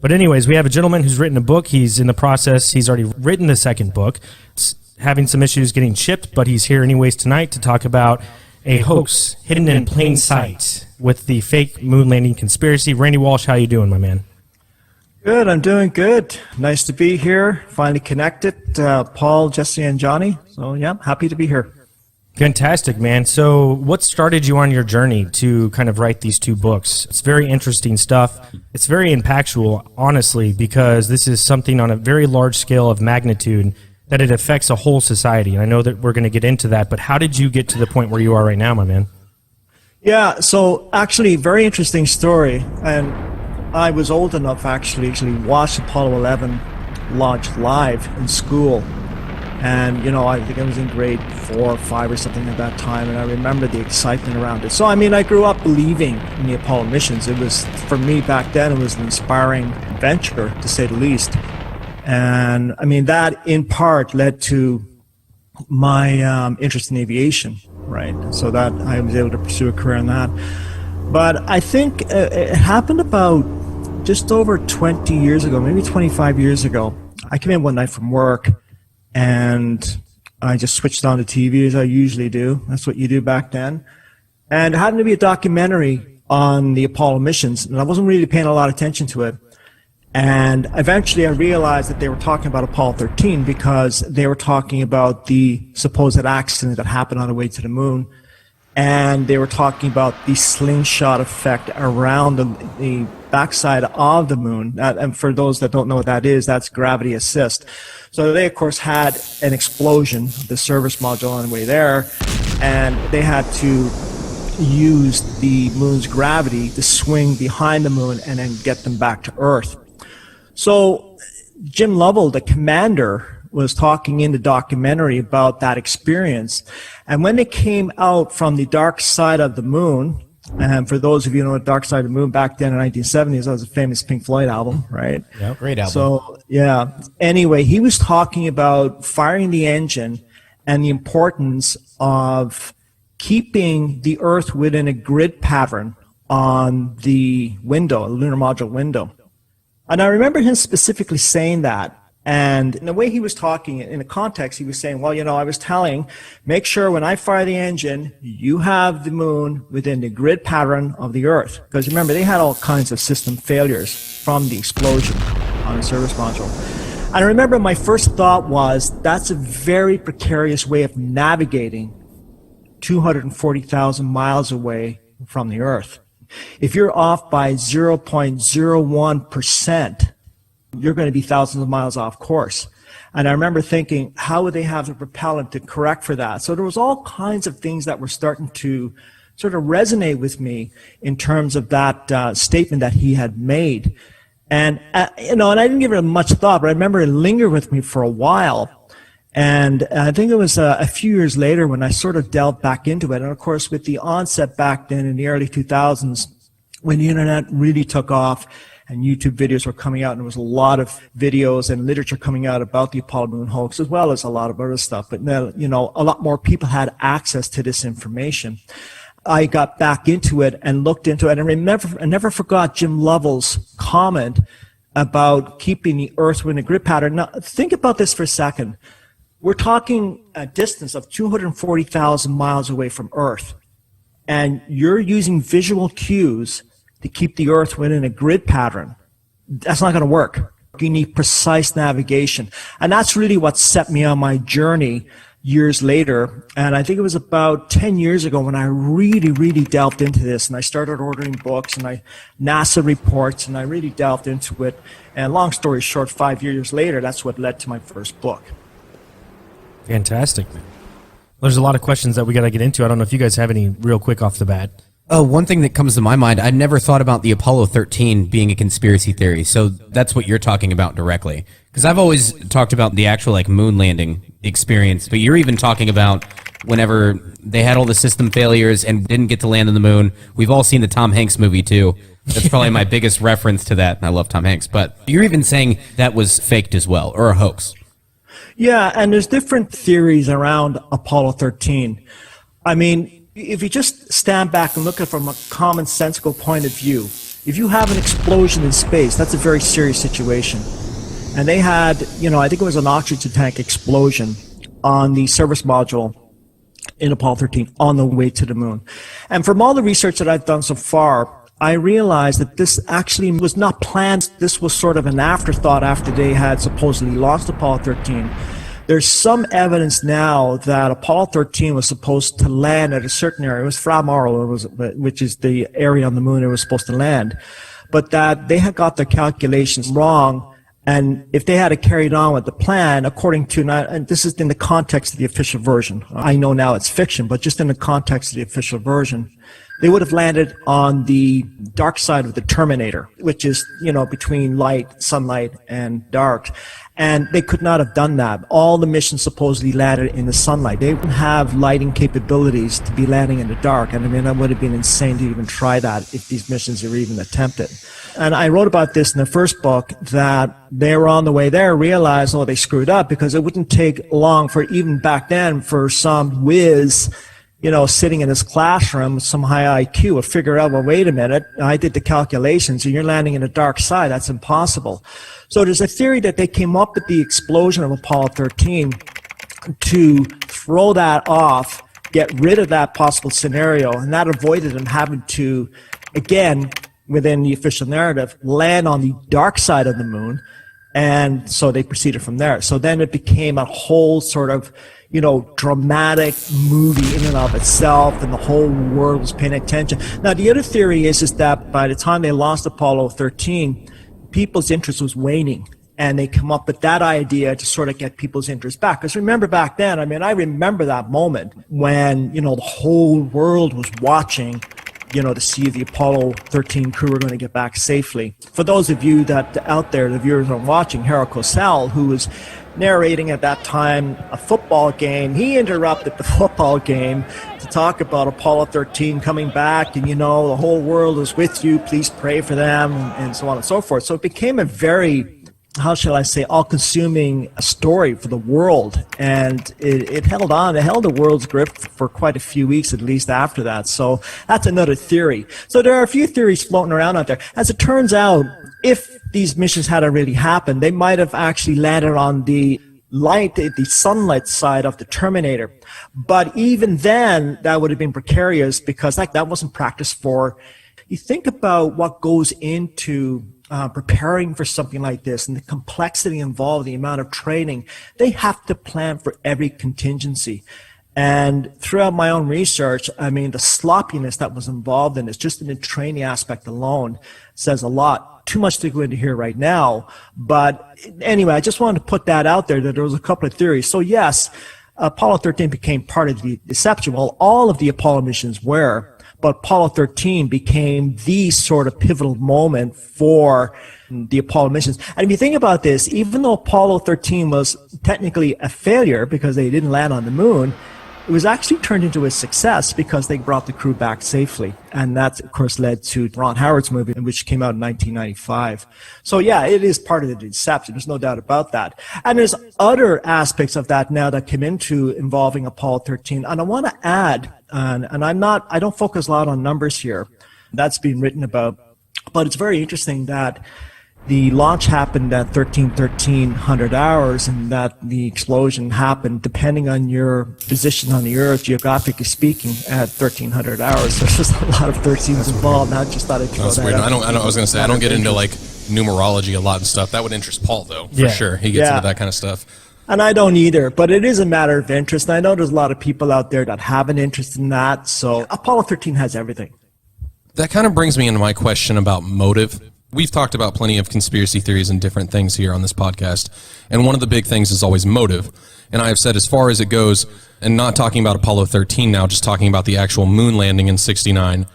But anyways, we have a gentleman who's written a book. He's in the process. He's already written the second book. It's having some issues getting shipped, but he's here anyways tonight to talk about a hoax hidden in plain sight with the fake moon landing conspiracy. Randy Walsh, how you doing, my man? Good, I'm doing good. Nice to be here. Finally connected. Paul, Jesse, and Johnny. So yeah, happy to be here. Fantastic, man. So what started you on your journey to kind of write these two books? It's very interesting stuff. It's very impactful, honestly, because this is something on a very large scale of magnitude that it affects a whole society. And I know that we're going to get into that, but how did you get to the point where you are right now, my man? Yeah, so actually, very interesting story. And I was old enough actually watch Apollo 11 launch live in school. And, you know, I think I was in grade 4 or 5 or something at that time, and I remember the excitement around it. So, I mean, I grew up believing in the Apollo missions. It was, for me back then, it was an inspiring venture, to say the least. And, I mean, that in part led to my interest in aviation, right? So that I was able to pursue a career in that. But I think it happened about just over 20 years ago, maybe 25 years ago. I came in one night from work, and I just switched on the TV as I usually do. That's what you do back then. And it happened to be a documentary on the Apollo missions, and I wasn't really paying a lot of attention to it. And eventually I realized that they were talking about Apollo 13 because they were talking about the supposed accident that happened on the way to the moon. And they were talking about the slingshot effect around the backside of the moon. And for those that don't know what that is, that's gravity assist. So they, of course, had an explosion, the service module on the way there, and they had to use the moon's gravity to swing behind the moon and then get them back to Earth. So Jim Lovell, the commander, was talking in the documentary about that experience. And when they came out from the dark side of the moon, and for those of you who know Dark Side of the Moon, back then in the 1970s, that was a famous Pink Floyd album, right? Yeah, great album. So, yeah. Anyway, he was talking about firing the engine and the importance of keeping the Earth within a grid pattern on the window, the lunar module window. And I remember him specifically saying that. And in the way he was talking, in the context, he was saying, well, you know, I was telling, make sure when I fire the engine, you have the moon within the grid pattern of the Earth. Because remember, they had all kinds of system failures from the explosion on the service module. And I remember my first thought was, that's a very precarious way of navigating 240,000 miles away from the Earth. If you're off by 0.01%, you're going to be thousands of miles off course. And I remember thinking, how would they have the propellant to correct for that? So there was all kinds of things that were starting to sort of resonate with me in terms of that statement that he had made. And, you know, and I didn't give it much thought, but I remember it lingered with me for a while. And I think it was a few years later when I sort of delved back into it. And of course, with the onset back then in the early 2000s, when the internet really took off, and YouTube videos were coming out, and there was a lot of videos and literature coming out about the Apollo moon hoax, as well as a lot of other stuff. But now, you know, a lot more people had access to this information. I got back into it and looked into it, and I never forgot Jim Lovell's comment about keeping the Earth within a grid pattern. Now, think about this for a second. We're talking a distance of 240,000 miles away from Earth, and you're using visual cues to keep the Earth within a grid pattern. That's not going to work. You need precise navigation. And that's really what set me on my journey years later. And I think it was about 10 years ago when I really delved into this, and I started ordering books and NASA reports, and I really delved into it. And long story short, 5 years later, that's what led to my first book. Fantastic, man. There's a lot of questions that we got to get into. I don't know if you guys have any real quick off the bat. Oh, one thing that comes to my mind, I've never thought about the Apollo 13 being a conspiracy theory, so that's what you're talking about directly. Because I've always talked about the actual moon landing experience, but you're even talking about whenever they had all the system failures and didn't get to land on the moon. We've all seen the Tom Hanks movie too. That's probably my biggest reference to that, and I love Tom Hanks. But you're even saying that was faked as well, or a hoax. Yeah, and there's different theories around Apollo 13. I mean, if you just stand back and look at it from a commonsensical point of view, If you have an explosion in space, that's a very serious situation. And they had, I think it was an oxygen tank explosion on the service module in Apollo 13 on the way to the moon. And from all the research that I've done so far, I realized that this actually was not planned. This was sort of an afterthought after they had supposedly lost Apollo 13. There's some evidence now that Apollo 13 was supposed to land at a certain area. It was Fra Mauro, which is the area on the moon it was supposed to land. But that they had got their calculations wrong. And if they had carried on with the plan, according to, and this is in the context of the official version. I know now it's fiction, but just in the context of the official version, they would have landed on the dark side of the Terminator, which is, between sunlight and dark. And they could not have done that. All the missions supposedly landed in the sunlight. They didn't have lighting capabilities to be landing in the dark. And that would have been insane to even try that if these missions were even attempted. And I wrote about this in the first book, that they were on the way there, realized, they screwed up, because it wouldn't take long for, even back then, for some whiz, sitting in his classroom with some high IQ would figure out, wait a minute, I did the calculations and you're landing in the dark side. That's impossible. So there's a theory that they came up with the explosion of Apollo 13 to throw that off, get rid of that possible scenario, and that avoided them having to, again, within the official narrative, land on the dark side of the moon. And so they proceeded from there. So then it became a whole sort of, dramatic movie in and of itself, and the whole world was paying attention. Now, the other theory is that by the time they lost Apollo 13, people's interest was waning. And they come up with that idea to sort of get people's interest back. Because remember back then, I remember that moment when, the whole world was watching, to see if the Apollo 13 crew were going to get back safely. For those of you that out there, the viewers are watching, Harold Cosell, who was narrating at that time a football game, he interrupted the football game to talk about Apollo 13 coming back, and the whole world is with you, please pray for them, and so on and so forth. So it became a very, how shall I say, all-consuming story for the world, and it held on. It held the world's grip for quite a few weeks, at least after that. So that's another theory. So there are a few theories floating around out there. As it turns out, if these missions hadn't really happened, they might have actually landed on the sunlight side of the Terminator. But even then, that would have been precarious, because that wasn't practiced for. You think about what goes into preparing for something like this, and the complexity involved, the amount of training. They have to plan for every contingency. And throughout my own research, the sloppiness that was involved in this, just in the training aspect alone, says a lot. Too much to go into here right now. But anyway, I just wanted to put that out there, that there was a couple of theories. So yes, Apollo 13 became part of the deception. Well, all of the Apollo missions were, but Apollo 13 became the sort of pivotal moment for the Apollo missions. And if you think about this, even though Apollo 13 was technically a failure because they didn't land on the moon, it was actually turned into a success because they brought the crew back safely. And that, of course, led to Ron Howard's movie, which came out in 1995. So yeah, it is part of the deception. There's no doubt about that. And there's other aspects of that now that come into involving Apollo 13. And I want to add, and I don't focus a lot on numbers here. That's been written about. But it's very interesting that the launch happened at 1300 hours, and that the explosion happened, depending on your position on the Earth, geographically speaking, at 1300 hours. So there's just a lot of 13s involved. And I just thought I'd throw that weird. out. I was going to say, I don't get into numerology a lot and stuff. That would interest Paul, though, for sure. He gets into that kind of stuff. And I don't either, but it is a matter of interest. And I know there's a lot of people out there that have an interest in that. So Apollo 13 has everything. That kind of brings me into my question about motive. We've talked about plenty of conspiracy theories and different things here on this podcast, and one of the big things is always motive. And I have said, as far as it goes, and not talking about Apollo 13 now, just talking about the actual moon landing in 69,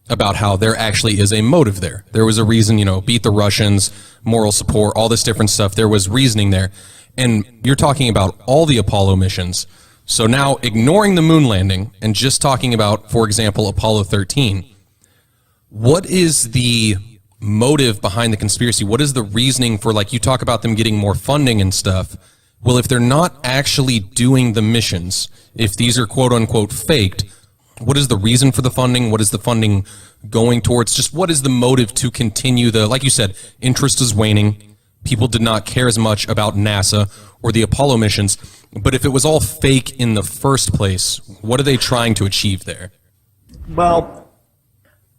about how there actually is a motive there. There was a reason, beat the Russians, moral support, all this different stuff. There was reasoning there. And you're talking about all the Apollo missions. So now, ignoring the moon landing and just talking about, for example, Apollo 13, what is the motive behind the conspiracy? What is the reasoning for, like, you talk about them getting more funding and stuff? Well, if they're not actually doing the missions, if these are quote unquote faked, What is the reason for the funding? What is the funding going towards? Just what is the motive to continue like you said, interest is waning. People did not care as much about NASA or the Apollo missions. But if it was all fake in the first place, what are they trying to achieve there? Well,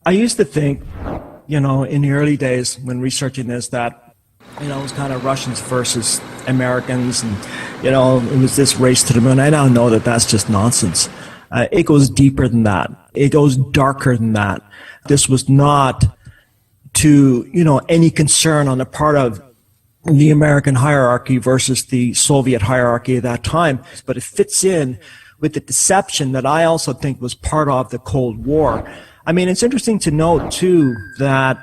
I used to think, in the early days when researching this, that, it was kind of Russians versus Americans, and, it was this race to the moon. I now know that that's just nonsense. It goes deeper than that. It goes darker than that. This was not to, any concern on the part of the American hierarchy versus the Soviet hierarchy at that time, but it fits in with the deception that I also think was part of the Cold War. I mean, it's interesting to note, too, that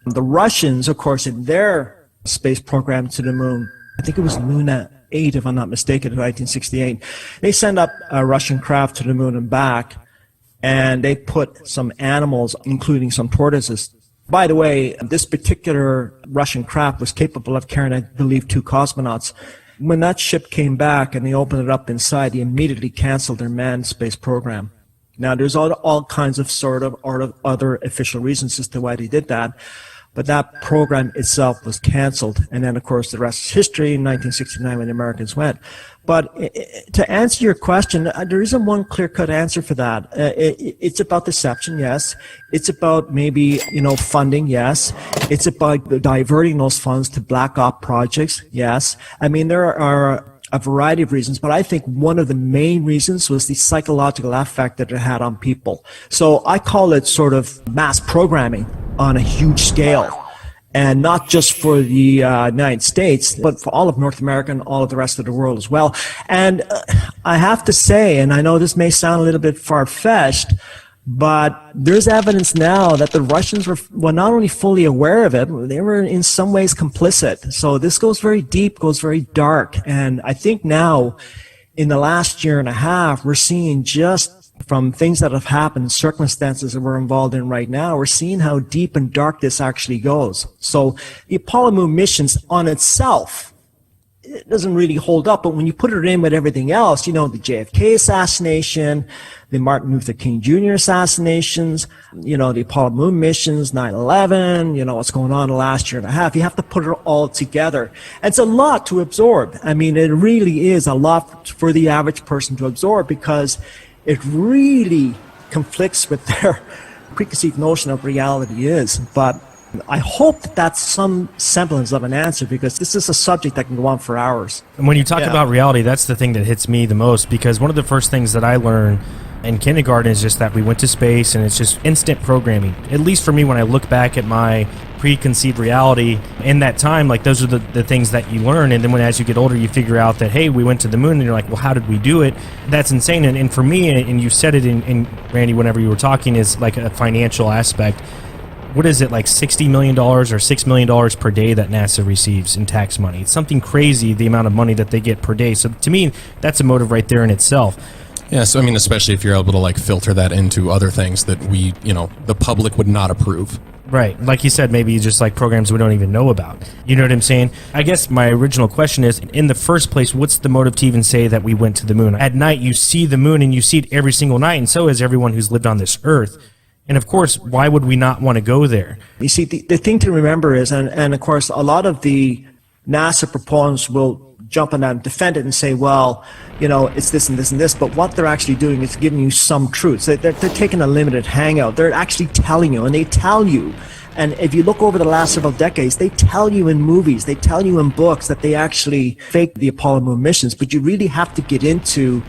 the Russians, of course, in their space program to the moon, I think it was Luna 8, if I'm not mistaken, in 1968, they sent up a Russian craft to the moon and back, and they put some animals, including some tortoises. By the way, this particular Russian craft was capable of carrying, I believe, 2 cosmonauts. When that ship came back and they opened it up inside, they immediately canceled their manned space program. Now, there's all kinds of other official reasons as to why they did that, but that program itself was canceled. And then, of course, the rest is history in 1969 when the Americans went. But to answer your question, there isn't one clear-cut answer for that. It's about deception, yes. It's about maybe, funding, yes. It's about diverting those funds to black op projects, yes. I mean, there are a variety of reasons, but I think one of the main reasons was the psychological effect that it had on people. So I call it sort of mass programming on a huge scale. And not just for the United States, but for all of North America and all of the rest of the world as well. And I have to say, and I know this may sound a little bit far-fetched, but there's evidence now that the Russians were not only fully aware of it, they were in some ways complicit. So this goes very deep, goes very dark. And I think now, in the last year and a half, we're seeing just from things that have happened, circumstances that we're involved in right now, we're seeing how deep and dark this actually goes. So the Apollo moon missions on itself, it doesn't really hold up, but when you put it in with everything else, the JFK assassination, the Martin Luther King Jr. assassinations, the Apollo moon missions, 9/11, what's going on the last year and a half, you have to put it all together. And it's a lot to absorb. I mean, it really is a lot for the average person to absorb because it really conflicts with their preconceived notion of reality is. But I hope that that's some semblance of an answer, because this is a subject that can go on for hours. And when you talk about reality, that's the thing that hits me the most, because one of the first things that I learned in kindergarten is just that we went to space and it's just instant programming. At least for me, when I look back at my preconceived reality in that time, like those are the things that you learn. And then as you get older, you figure out that, hey, we went to the moon, and you're like, well, how did we do it? That's insane. And for me, and you said it in Randy, whenever you were talking, is like a financial aspect. What is it, like $60 million or $6 million per day that NASA receives in tax money? It's something crazy, the amount of money that they get per day. So to me, that's a motive right there in itself. Yeah, so I mean, especially if you're able to filter that into other things that the public would not approve. Right. Like you said, maybe just like programs we don't even know about. You know what I'm saying? I guess my original question is, in the first place, what's the motive to even say that we went to the moon? At night, you see the moon, and you see it every single night, and so has everyone who's lived on this earth. And of course, why would we not want to go there? You see, the thing to remember is, and of course, a lot of the NASA proponents will jump on that and defend it and say, well, it's this and this and this, but what they're actually doing is giving you some truths. They're taking a limited hangout. They're actually telling you, and they tell you, and if you look over the last several decades, they tell you in movies, they tell you in books that they actually faked the Apollo moon missions, but you really have to get into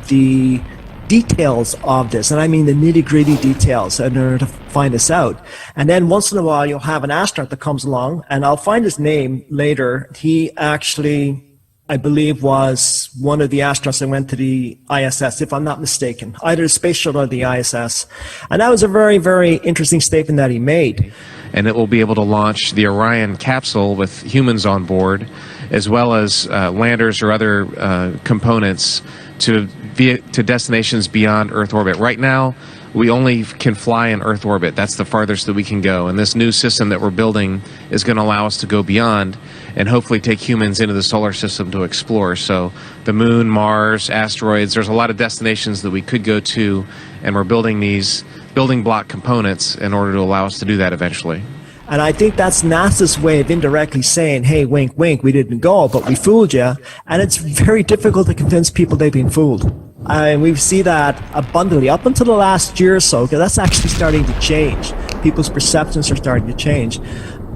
the details of this, and I mean the nitty-gritty details, in order to find this out. And then once in a while, you'll have an astronaut that comes along, and I'll find his name later. He actually, I believe, was one of the astronauts that went to the ISS, if I'm not mistaken, either the space shuttle or the ISS. And that was a very, very interesting statement that he made. And it will be able to launch the Orion capsule with humans on board, as well as landers or other components to destinations beyond Earth orbit. Right now, we only can fly in Earth orbit. That's the farthest that we can go. And this new system that we're building is going to allow us to go beyond and hopefully take humans into the solar system to explore. So the moon, Mars, asteroids, there's a lot of destinations that we could go to, and we're building these building block components in order to allow us to do that eventually. And I think that's NASA's way of indirectly saying, hey, wink, wink, we didn't go, but we fooled you. And it's very difficult to convince people they've been fooled. And we see that abundantly up until the last year or so, because that's actually starting to change. People's perceptions are starting to change.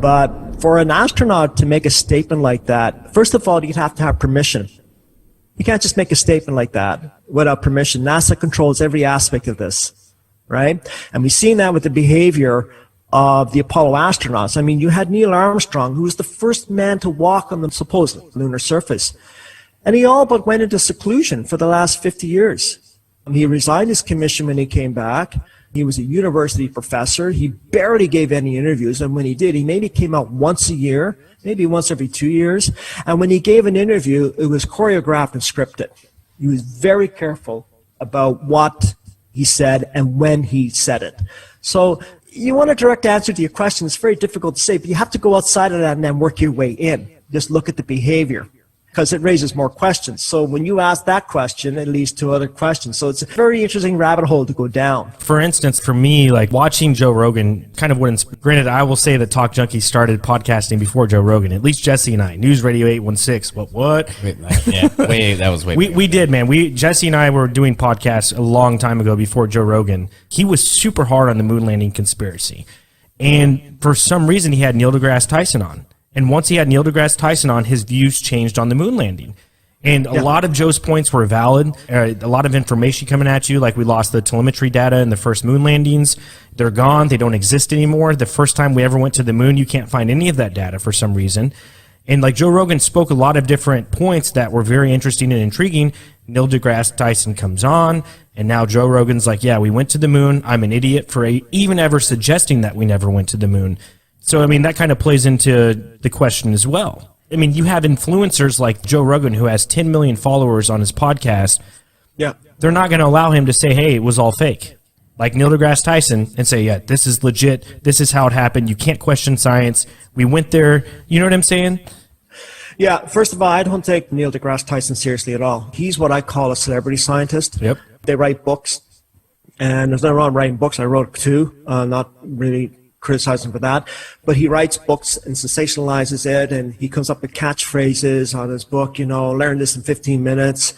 But for an astronaut to make a statement like that, first of all, you'd have to have permission. You can't just make a statement like that without permission. NASA controls every aspect of this, right? And we've seen that with the behavior of the Apollo astronauts. I mean, you had Neil Armstrong, who was the first man to walk on the supposed lunar surface. And he all but went into seclusion for the last 50 years. He resigned his commission when he came back. He was a university professor. He barely gave any interviews. And when he did, he maybe came out once a year, maybe once every 2 years. And when he gave an interview, it was choreographed and scripted. He was very careful about what he said and when he said it. So you want a direct answer to your question. It's very difficult to say, but you have to go outside of that and then work your way in. Just look at the behavior, because it raises more questions. So when you ask that question, it leads to other questions. So it's a very interesting rabbit hole to go down. For instance, for me, like watching Joe Rogan kind of wouldn't, granted, I will say that Talk Junkies started podcasting before Joe Rogan, at least Jesse and I, News Radio 816, what? That was way We did, man. Jesse and I were doing podcasts a long time ago before Joe Rogan. He was super hard on the moon landing conspiracy. And for some reason, he had Neil deGrasse Tyson on. And once he had Neil deGrasse Tyson on, his views changed on the moon landing. And a lot of Joe's points were valid. A lot of information coming at you, like we lost the telemetry data in the first moon landings. They're gone. They don't exist anymore. The first time we ever went to the moon, you can't find any of that data for some reason. And like Joe Rogan spoke a lot of different points that were very interesting and intriguing. Neil deGrasse Tyson comes on, and now Joe Rogan's like, yeah, we went to the moon. I'm an idiot for even ever suggesting that we never went to the moon. So, I mean, that kind of plays into the question as well. I mean, you have influencers like Joe Rogan, who has 10 million followers on his podcast. Yeah. They're not going to allow him to say, hey, it was all fake. Like Neil deGrasse Tyson, and say, yeah, this is legit. This is how it happened. You can't question science. We went there. You know what I'm saying? Yeah, first of all, I don't take Neil deGrasse Tyson seriously at all. He's what I call a celebrity scientist. Yep. They write books, and there's nothing wrong writing books. I wrote two, not really criticize him for that, but he writes books and sensationalizes it, and he comes up with catchphrases on his book, learn this in 15 minutes.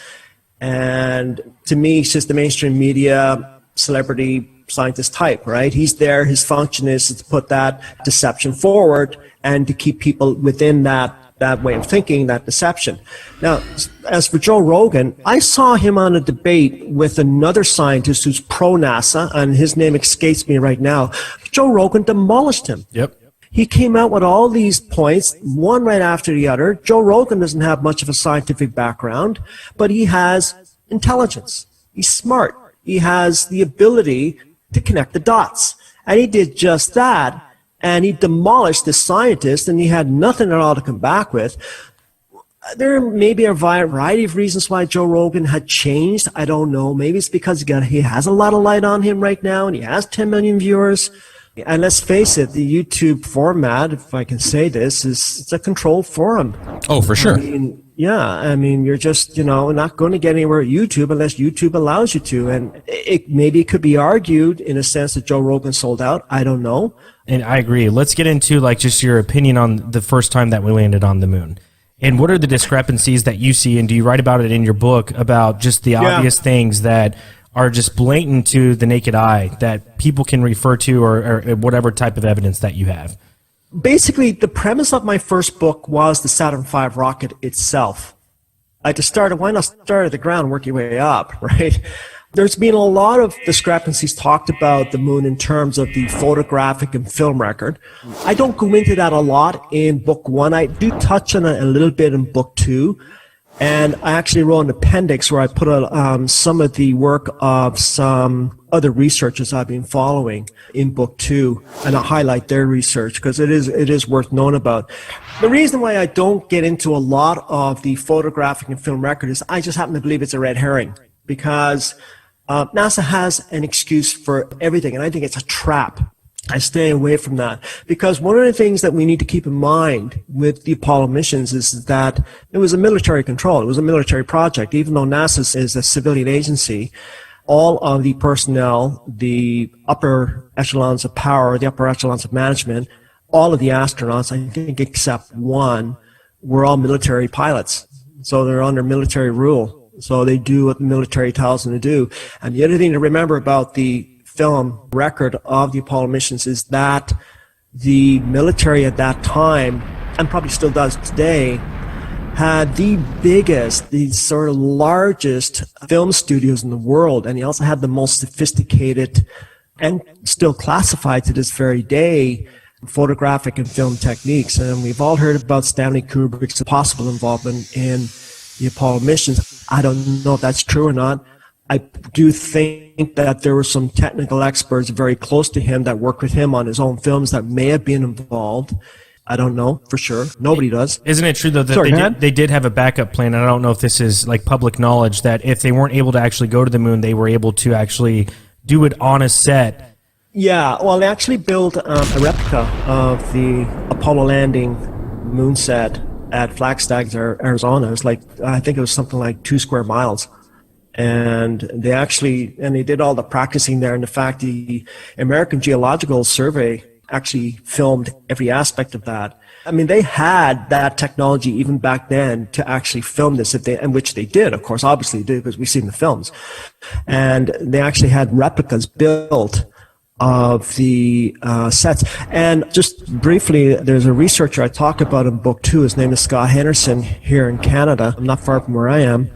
And to me, it's just the mainstream media celebrity scientist type, right? He's there, his function is to put that deception forward and to keep people within that way of thinking, that deception. Now, as for Joe Rogan, I saw him on a debate with another scientist who's pro-NASA, and his name escapes me right now. Joe Rogan demolished him. Yep. He came out with all these points, one right after the other. Joe Rogan doesn't have much of a scientific background, but he has intelligence. He's smart. He has the ability to connect the dots. And he did just that. And he demolished this scientist, and he had nothing at all to come back with. There may be a variety of reasons why Joe Rogan had changed. I don't know. Maybe it's because he has a lot of light on him right now, and he has 10 million viewers. And let's face it, the YouTube format, if I can say this, it's a controlled forum. Oh, for sure. You're just, not going to get anywhere at YouTube unless YouTube allows you to. And maybe it could be argued in a sense that Joe Rogan sold out. I don't know. And I agree. Let's get into just your opinion on the first time that we landed on the moon. And what are the discrepancies that you see, and do you write about it in your book about just the obvious things that are just blatant to the naked eye that people can refer to, or whatever type of evidence that you have? Basically, the premise of my first book was the Saturn V rocket itself. Why not start at the ground and work your way up, right? There's been a lot of discrepancies talked about the moon in terms of the photographic and film record. I don't go into that a lot in book one. I do touch on it a little bit in book two. And I actually wrote an appendix where I put some of the work of some other researchers I've been following in book 2, and I highlight their research because it is worth knowing about. The reason why I don't get into a lot of the photographic and film record is I just happen to believe it's a red herring, because NASA has an excuse for everything, and I think it's a trap. I stay away from that, because one of the things that we need to keep in mind with the Apollo missions is that it was a military control. It was a military project. Even though NASA is a civilian agency, all of the personnel, the upper echelons of power, the upper echelons of management, all of the astronauts, I think except one, were all military pilots. So they're under military rule. So they do what the military tells them to do. And the other thing to remember about the film record of the Apollo missions is that the military at that time, and probably still does today, had the biggest, the sort of largest film studios in the world, and he also had the most sophisticated and still classified to this very day photographic and film techniques. And we've all heard about Stanley Kubrick's possible involvement in the Apollo missions. I don't know if that's true or not. I do think that there were some technical experts very close to him that worked with him on his own films that may have been involved. I don't know for sure. Nobody does. Isn't it true, though, that they did have a backup plan? And I don't know if this is like public knowledge, that if they weren't able to actually go to the moon, they were able to actually do it on a set. Yeah, well, they actually built a replica of the Apollo landing moon set at Flagstaff, Arizona. It was like, I think it was something like 2 square miles. And they did all the practicing there. And in fact, the American Geological Survey actually filmed every aspect of that. I mean, they had that technology even back then to actually film this, and which they did, of course, obviously did, because we've seen the films. And they actually had replicas built of the sets. And just briefly, there's a researcher I talk about in book 2. His name is Scott Henderson here in Canada, not far from where I am.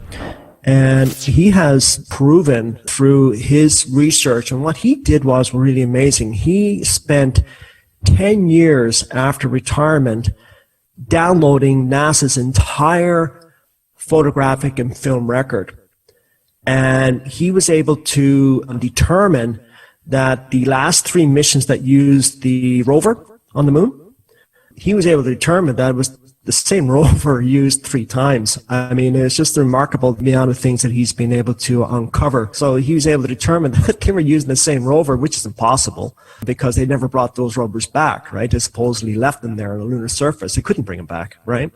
And he has proven through his research, and what he did was really amazing. He spent 10 years after retirement downloading NASA's entire photographic and film record. And he was able to determine that the last 3 missions that used the rover on the moon, he was able to determine that it was the same rover used 3 times. I mean, it's just remarkable the amount of things that he's been able to uncover. So he was able to determine that they were using the same rover, which is impossible because they never brought those rovers back, right? They supposedly left them there on the lunar surface. They couldn't bring them back, right?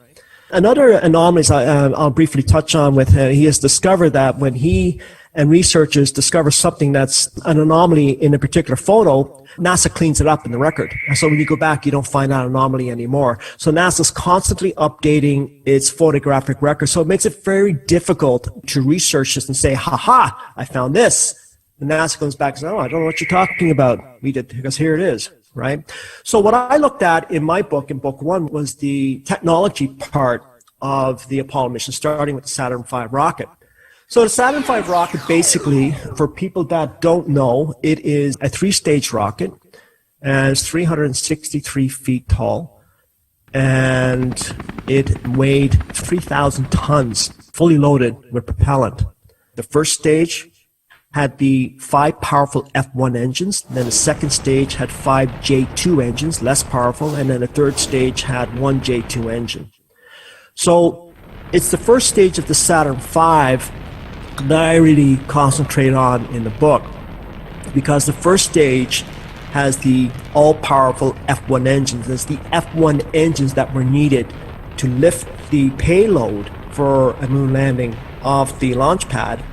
Another anomaly I'll briefly touch on with him, he has discovered that when he and researchers discover something that's an anomaly in a particular photo, NASA cleans it up in the record. And so when you go back, you don't find that anomaly anymore. So NASA's constantly updating its photographic record. So it makes it very difficult to research this and say, ha, I found this. And NASA comes back and says, oh, I don't know what you're talking about. We did, because here it is, right? So what I looked at in my book, in book 1, was the technology part of the Apollo mission, starting with the Saturn V rocket. So the Saturn V rocket, basically, for people that don't know, it is a 3-stage rocket, and it's 363 feet tall, and it weighed 3,000 tons, fully loaded with propellant. The first stage had the 5 powerful F1 engines, then the second stage had 5 J2 engines, less powerful, and then the third stage had 1 J2 engine. So it's the first stage of the Saturn V that I really concentrate on in the book, because the first stage has the all-powerful F1 engines. It's the F1 engines that were needed to lift the payload for a moon landing off the launch pad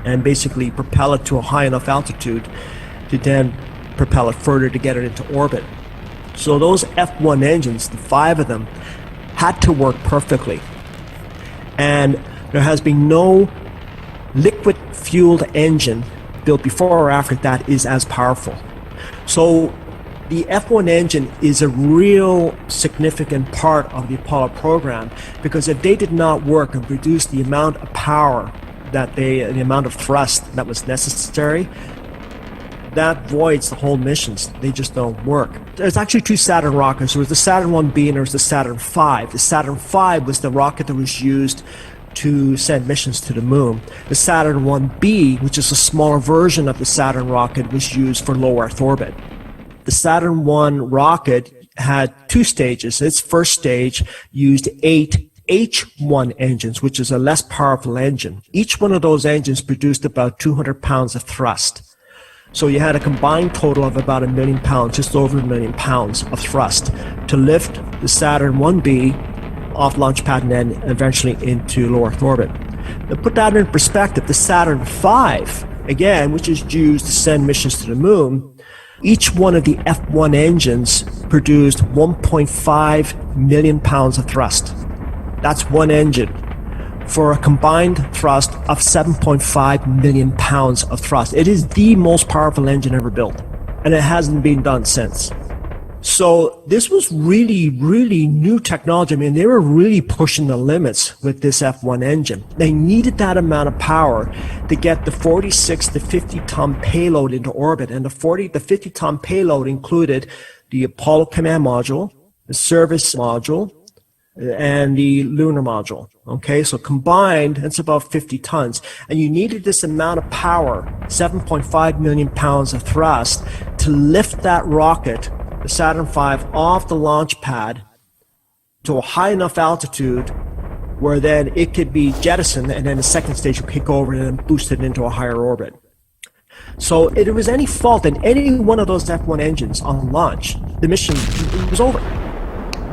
and basically propel it to a high enough altitude to then propel it further to get it into orbit. So those F1 engines, the 5 of them, had to work perfectly. And there has been no liquid-fueled engine built before or after that is as powerful. So the F1 engine is a real significant part of the Apollo program, because if they did not work and produce the amount of power the amount of thrust that was necessary, that voids the whole missions. They just don't work. There's actually 2 Saturn rockets. There was the Saturn 1B and there was the Saturn V. The Saturn V was the rocket that was used to send missions to the moon. The Saturn 1B, which is a smaller version of the Saturn rocket, was used for low Earth orbit. The Saturn 1 rocket had 2 stages. Its first stage used 8 H1 engines, which is a less powerful engine. Each one of those engines produced about 200 pounds of thrust. So you had a combined total of about 1 million pounds, just over 1 million pounds of thrust to lift the Saturn 1B off launch pad and then eventually into low Earth orbit. To put that in perspective, the Saturn V, again, which is used to send missions to the moon, each one of the F1 engines produced 1.5 million pounds of thrust. That's one engine for a combined thrust of 7.5 million pounds of thrust. It is the most powerful engine ever built, and it hasn't been done since. So this was really, really new technology. I mean, they were really pushing the limits with this F1 engine. They needed that amount of power to get the 46 to 50 ton payload into orbit, and the 40 to 50 ton payload included the Apollo command module, the service module, and the lunar module. Okay, so combined, it's about 50 tons. And you needed this amount of power, 7.5 million pounds of thrust, to lift that rocket, the Saturn V, off the launch pad to a high enough altitude where then it could be jettisoned, and then the second stage would kick over and then boost it into a higher orbit. So if there was any fault in any one of those F1 engines on launch, the mission was over.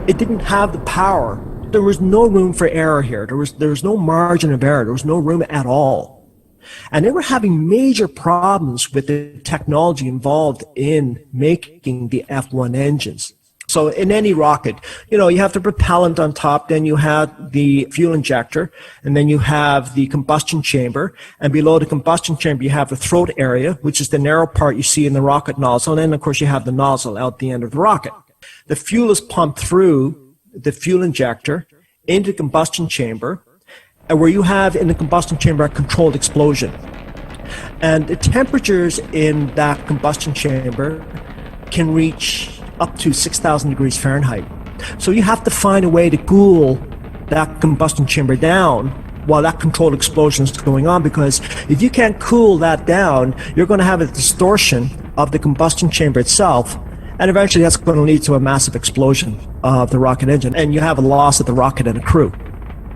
It didn't have the power. There was no room for error here. There was no margin of error. There was no room at all. And they were having major problems with the technology involved in making the F1 engines. So in any rocket, you have the propellant on top, then you have the fuel injector, and then you have the combustion chamber, and below the combustion chamber you have the throat area, which is the narrow part you see in the rocket nozzle, and then of course you have the nozzle out the end of the rocket. The fuel is pumped through the fuel injector into the combustion chamber, and where you have in the combustion chamber a controlled explosion. And the temperatures in that combustion chamber can reach up to 6,000 degrees Fahrenheit. So you have to find a way to cool that combustion chamber down while that controlled explosion is going on, because if you can't cool that down, you're going to have a distortion of the combustion chamber itself, and eventually that's going to lead to a massive explosion of the rocket engine, and you have a loss of the rocket and a crew.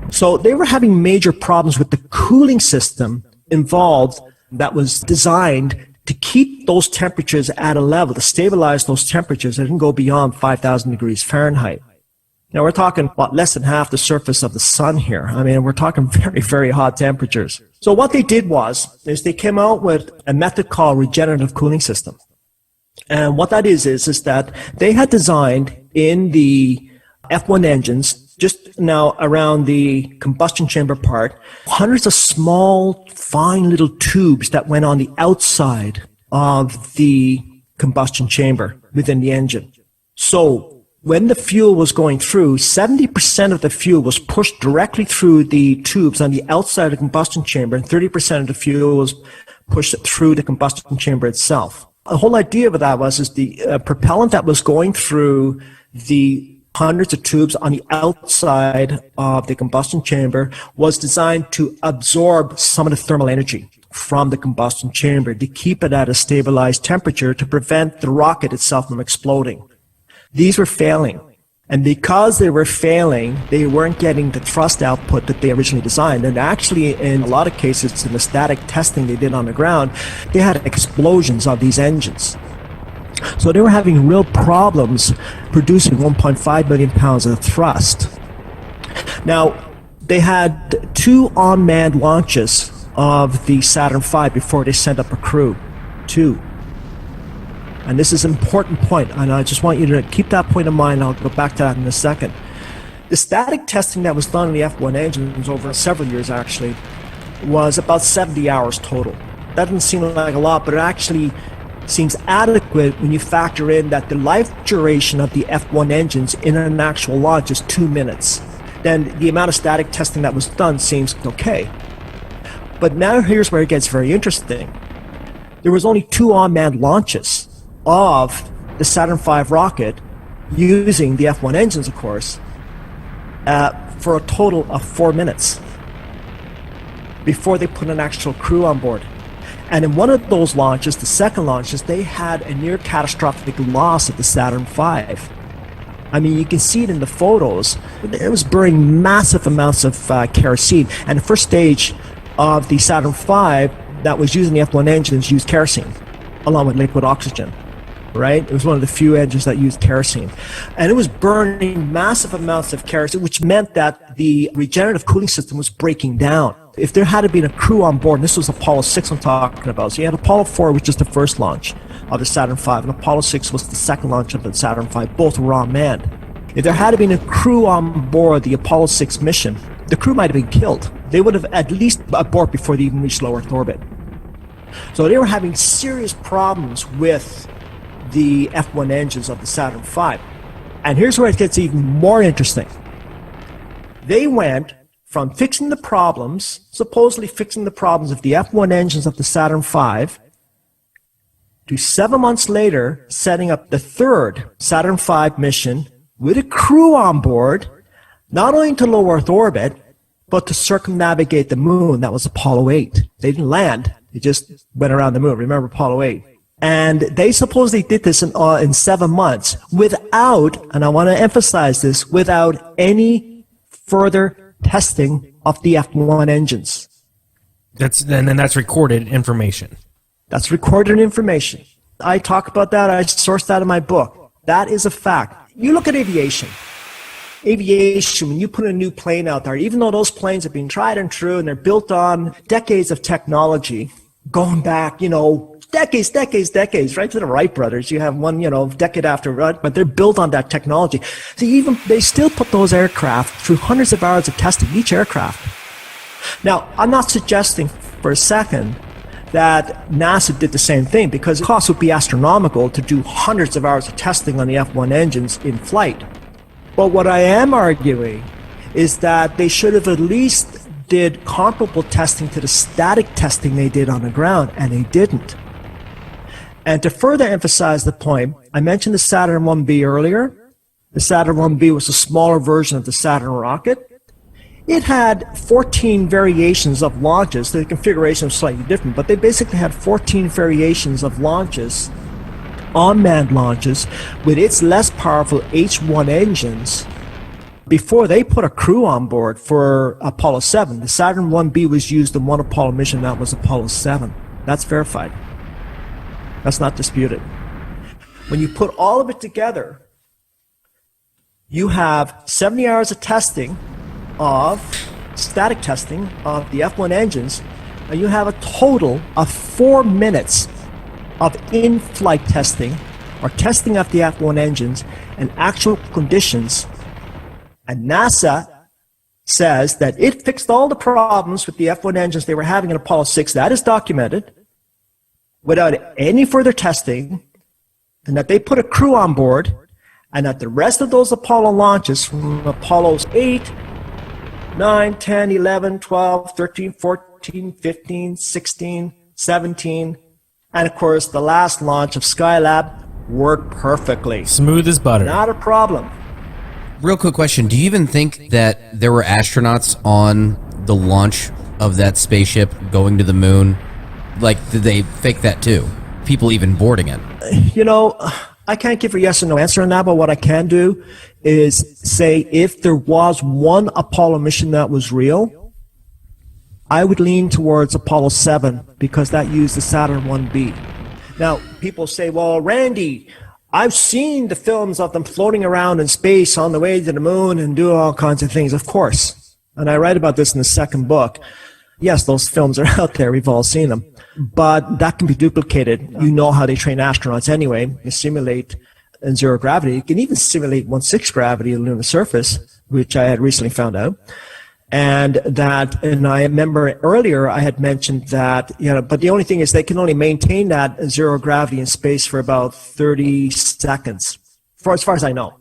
So they were having major problems with the cooling system involved that was designed to keep those temperatures at a level, to stabilize those temperatures that didn't go beyond 5,000 degrees Fahrenheit. Now we're talking about less than half the surface of the sun here. I mean, we're talking very, very hot temperatures. So what they did is they came out with a method called regenerative cooling system. And what that is that they had designed in the F1 engines, just now around the combustion chamber part, hundreds of small, fine little tubes that went on the outside of the combustion chamber within the engine. So when the fuel was going through, 70% of the fuel was pushed directly through the tubes on the outside of the combustion chamber, and 30% of the fuel was pushed through the combustion chamber itself. The whole idea of that was the propellant that was going through the hundreds of tubes on the outside of the combustion chamber was designed to absorb some of the thermal energy from the combustion chamber to keep it at a stabilized temperature to prevent the rocket itself from exploding. These were failing. And because they were failing, they weren't getting the thrust output that they originally designed. And actually, in a lot of cases, in the static testing they did on the ground, they had explosions of these engines. So they were having real problems producing 1.5 million pounds of thrust. Now, they had 2 unmanned launches of the Saturn V before they sent up a crew. 2. And this is an important point, and I just want you to keep that point in mind. I'll go back to that in a second. The static testing that was done in the F1 engines over several years, actually, was about 70 hours total. That doesn't seem like a lot, but it actually seems adequate when you factor in that the life duration of the F1 engines in an actual launch is 2 minutes. Then the amount of static testing that was done seems okay. But now here's where it gets very interesting. There was only 2 unmanned launches of the Saturn V rocket using the F1 engines, of course, for a total of 4 minutes. before they put an actual crew on board. And in one of those launches, the second launches, they had a near catastrophic loss of the Saturn V. I mean, you can see it in the photos. It was burning massive amounts of kerosene. And the first stage of the Saturn V that was using the F1 engines used kerosene, along with liquid oxygen, right? It was one of the few engines that used kerosene. And it was burning massive amounts of kerosene, which meant that the regenerative cooling system was breaking down. If there had been a crew on board, and this was Apollo 6 I'm talking about, so you had Apollo 4, which is the first launch of the Saturn V, and Apollo 6 was the second launch of the Saturn V. Both were unmanned. If there had been a crew on board the Apollo 6 mission, the crew might have been killed. They would have at least aborted before they even reached low Earth orbit. So they were having serious problems with the F1 engines of the Saturn V. And here's where it gets even more interesting. They went from fixing the problems, supposedly fixing the problems of the F1 engines of the Saturn V, to 7 months later setting up the third Saturn V mission with a crew on board, not only to low Earth orbit, but to circumnavigate the moon. That was Apollo 8. They didn't land, they just went around the moon. Remember Apollo 8? And they supposedly did this in 7 months without, and I want to emphasize this, without any further testing of the F1 engines. And then that's recorded information. That's recorded information. I talk about that. I source that in my book. That is a fact. You look at aviation. Aviation, when you put a new plane out there, even though those planes have been tried and true and they're built on decades of technology, going back, decades, right to the Wright brothers. You have one, decade after, right? But they're built on that technology. So they still put those aircraft through hundreds of hours of testing, each aircraft. Now, I'm not suggesting for a second that NASA did the same thing, because the cost would be astronomical to do hundreds of hours of testing on the F1 engines in flight. But what I am arguing is that they should have at least did comparable testing to the static testing they did on the ground, and they didn't. And to further emphasize the point, I mentioned the Saturn 1B earlier. The Saturn 1B was a smaller version of the Saturn rocket. It had 14 variations of launches. The configuration was slightly different, but they basically had 14 variations of launches, unmanned launches, with its less powerful H1 engines before they put a crew on board for Apollo 7. The Saturn 1B was used in one Apollo mission, that was Apollo 7. That's verified. That's not disputed. When you put all of it together, you have 70 hours of testing of static testing of the F1 engines, and you have a total of 4 minutes of in-flight testing or testing of the F1 engines in actual conditions. And NASA says that it fixed all the problems with the F1 engines they were having in Apollo 6. That is documented without any further testing, and that they put a crew on board, and that the rest of those Apollo launches from Apollos 8, 9, 10, 11, 12, 13, 14, 15, 16, 17, and of course the last launch of Skylab worked perfectly. Smooth as butter. Not a problem. Real quick question. Do you even think that there were astronauts on the launch of that spaceship going to the moon? Like, did they fake that too? People even boarding it? I can't give a yes or no answer on that, but what I can do is say if there was one Apollo mission that was real, I would lean towards Apollo 7 because that used the Saturn 1B. Now, people say, well, Randy, I've seen the films of them floating around in space on the way to the moon and doing all kinds of things, of course. And I write about this in the second book. Yes, those films are out there. We've all seen them. But that can be duplicated. You know how they train astronauts anyway. You simulate in zero gravity. You can even simulate 1/6 gravity on the lunar surface, which I had recently found out. And I remember earlier I had mentioned that, but the only thing is they can only maintain that zero gravity in space for about 30 seconds, as far as I know.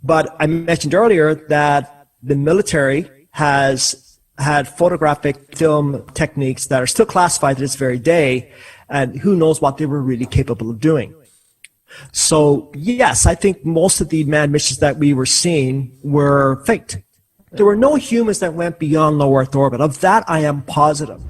But I mentioned earlier that the military has had photographic film techniques that are still classified to this very day, and who knows what they were really capable of doing. So yes, I think most of the manned missions that we were seeing were faked. There were no humans that went beyond low Earth orbit. Of that, I am positive.